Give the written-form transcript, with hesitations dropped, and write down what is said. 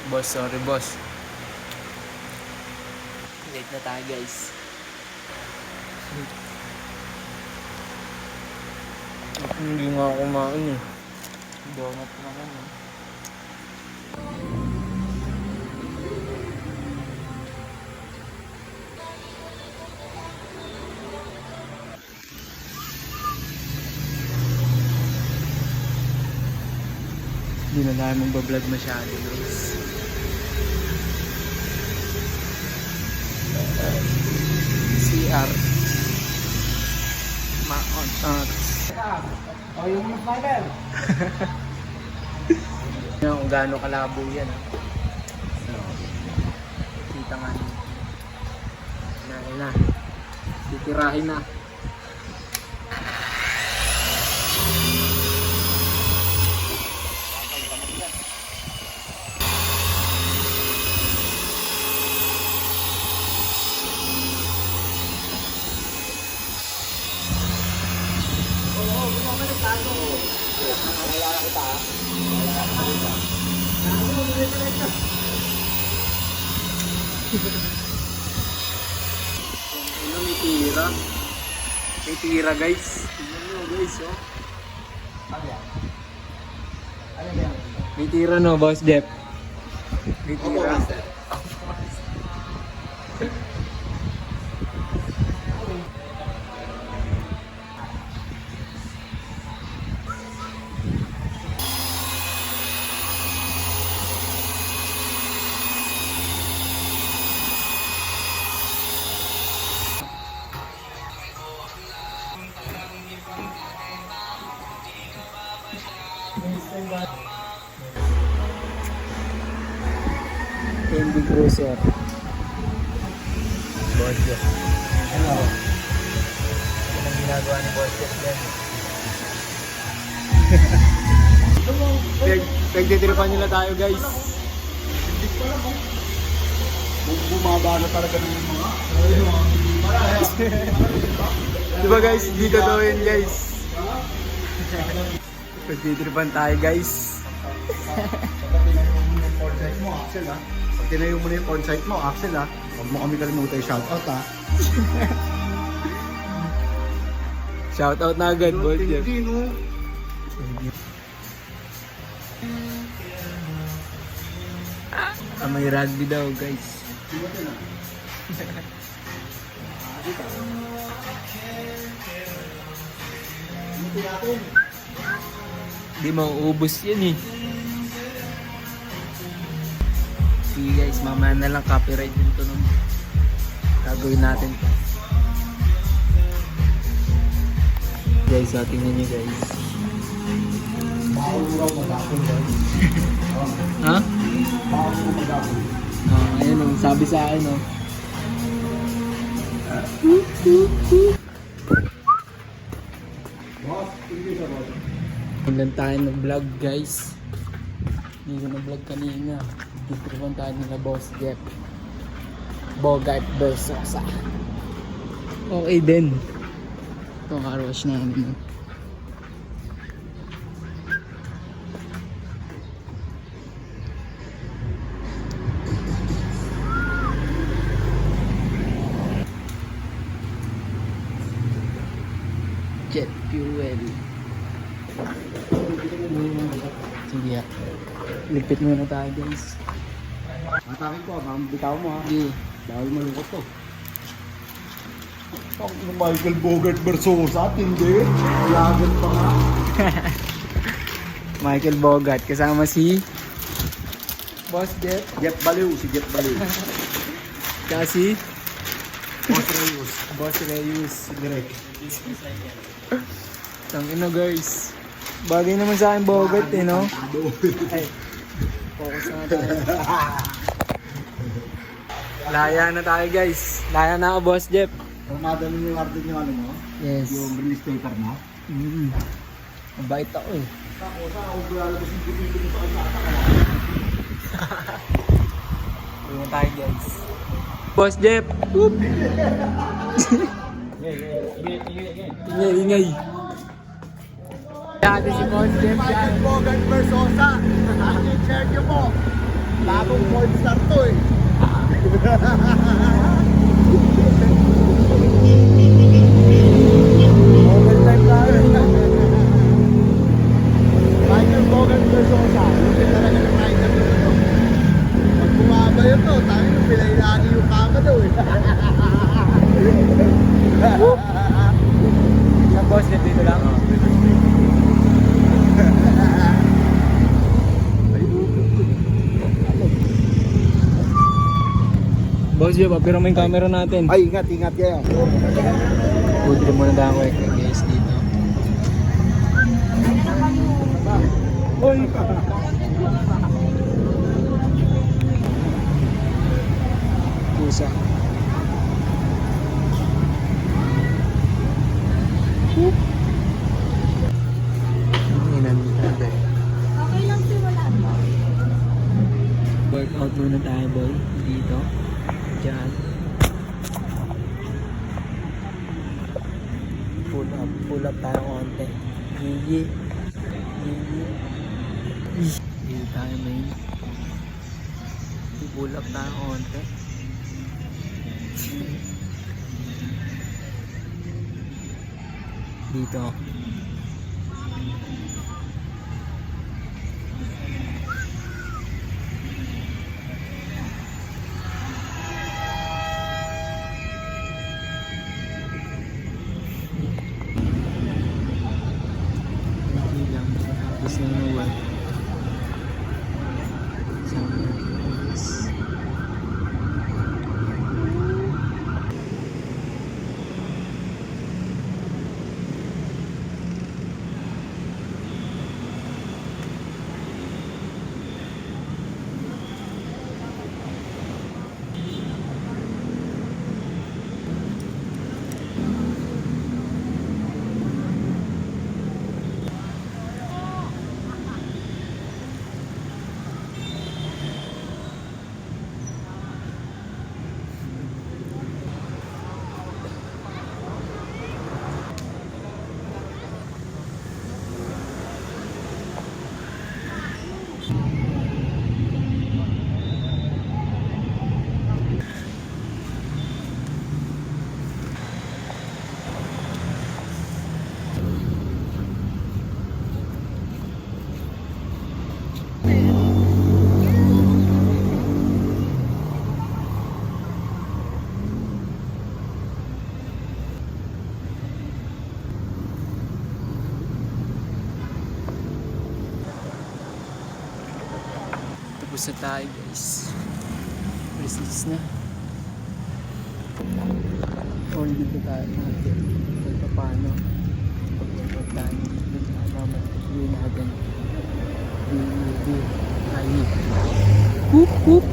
Boss, sorry boss. Late na tayo guys. Hindi nga ako kumain eh. Donut naman eh. Hindi na tayo magbablog masyado guys. CR Ma-on O yung sniper. kung gaano kalabo yan. Kita nga niyo. Na. Titirahin na. Ano, may tira. May tira guys. Tignan nyo guys oh. Ano yan? Ano yan? May tira no boss Jeff. May tira. Candy Cruiser. Boss Jeff. Ano? Ano ang ginagawa ni Boss Jeff yan? Pagtitiripan nila tayo guys. Bumaba na talaga ng mga. Diba guys, hindi totoo yun guys. Pagtitiripan tayo guys. Pag tinayo mo na yung on-site mo, Axel ha. Huwag mo kami kalimutan yung shoutout ha. Shoutout na agad, Boss Jeff. Hindi no. May rugby daw guys. Di mauubos yan eh. Sige guys, mamaya na lang copyright din to nung gagawin natin to. Guys, so tingnan nyo guys. Ha? Ayun ang sabi sa akin oh. Ilan tayo nag-vlog guys. Hindi ko na-vlog kanina. Titripan tayo nila Boss Jeff. Bogart Versosa. Okay din. Ito car wash namin. Jet fuel. Sige ah. Ligpit muna tayo guys. Matakin ko, bitaw mo ha. Sige. Dahil malungkot to. Ang Michael Bogart Versosa, hindi. Lagan pa nga. Michael Bogart kasama si Boss Jeff. Jeff Baliw, si Jeff Baliw. Kasi Boss Reyes. Boss Reyes. Direk. Tangina guys. Bagay naman sa akin Bogart eh no. Ay. Focus na tayo. Laya na tayo guys. Laya na ako Boss Jeff. Kung nadalhin yung order yung ano mo, Yes. yung release paper mo. Mabait ako eh. Ako, saan ako lalabas yung pipito mo sa kanya? Ayun tayo guys. Boss Jeff. Whoop. Ingay, ingay. Dati si Boss Jeff yan. Michael Bogart Versosa. Ang share nyo po. Bago porn star to eh. Overtime na rin. Michael Bogan Versosa. Lupit talaga ng rider na to. Pag bumaba yun to, tayo nung pinailagi yung kama daw eh. Sa boss, dito lang. Boss Joe, pero may camera natin. Ay, ingat, ingat kayo. Food trip muna tayo guys dito. Hoy! Pusa. Okay lang si wala to. Workout muna tayo boy. Dito. Diyan. Pull up tayo konti. Gigi. Dito tayo main. Pull up tayo konti. Dito. Lang tapos na naman tapos na tayo guys. Resist na. All dito tayo natin. Kahit pa paano. Pag-workout tayo. Mamatuloy natin. Ay. Hoop hoop.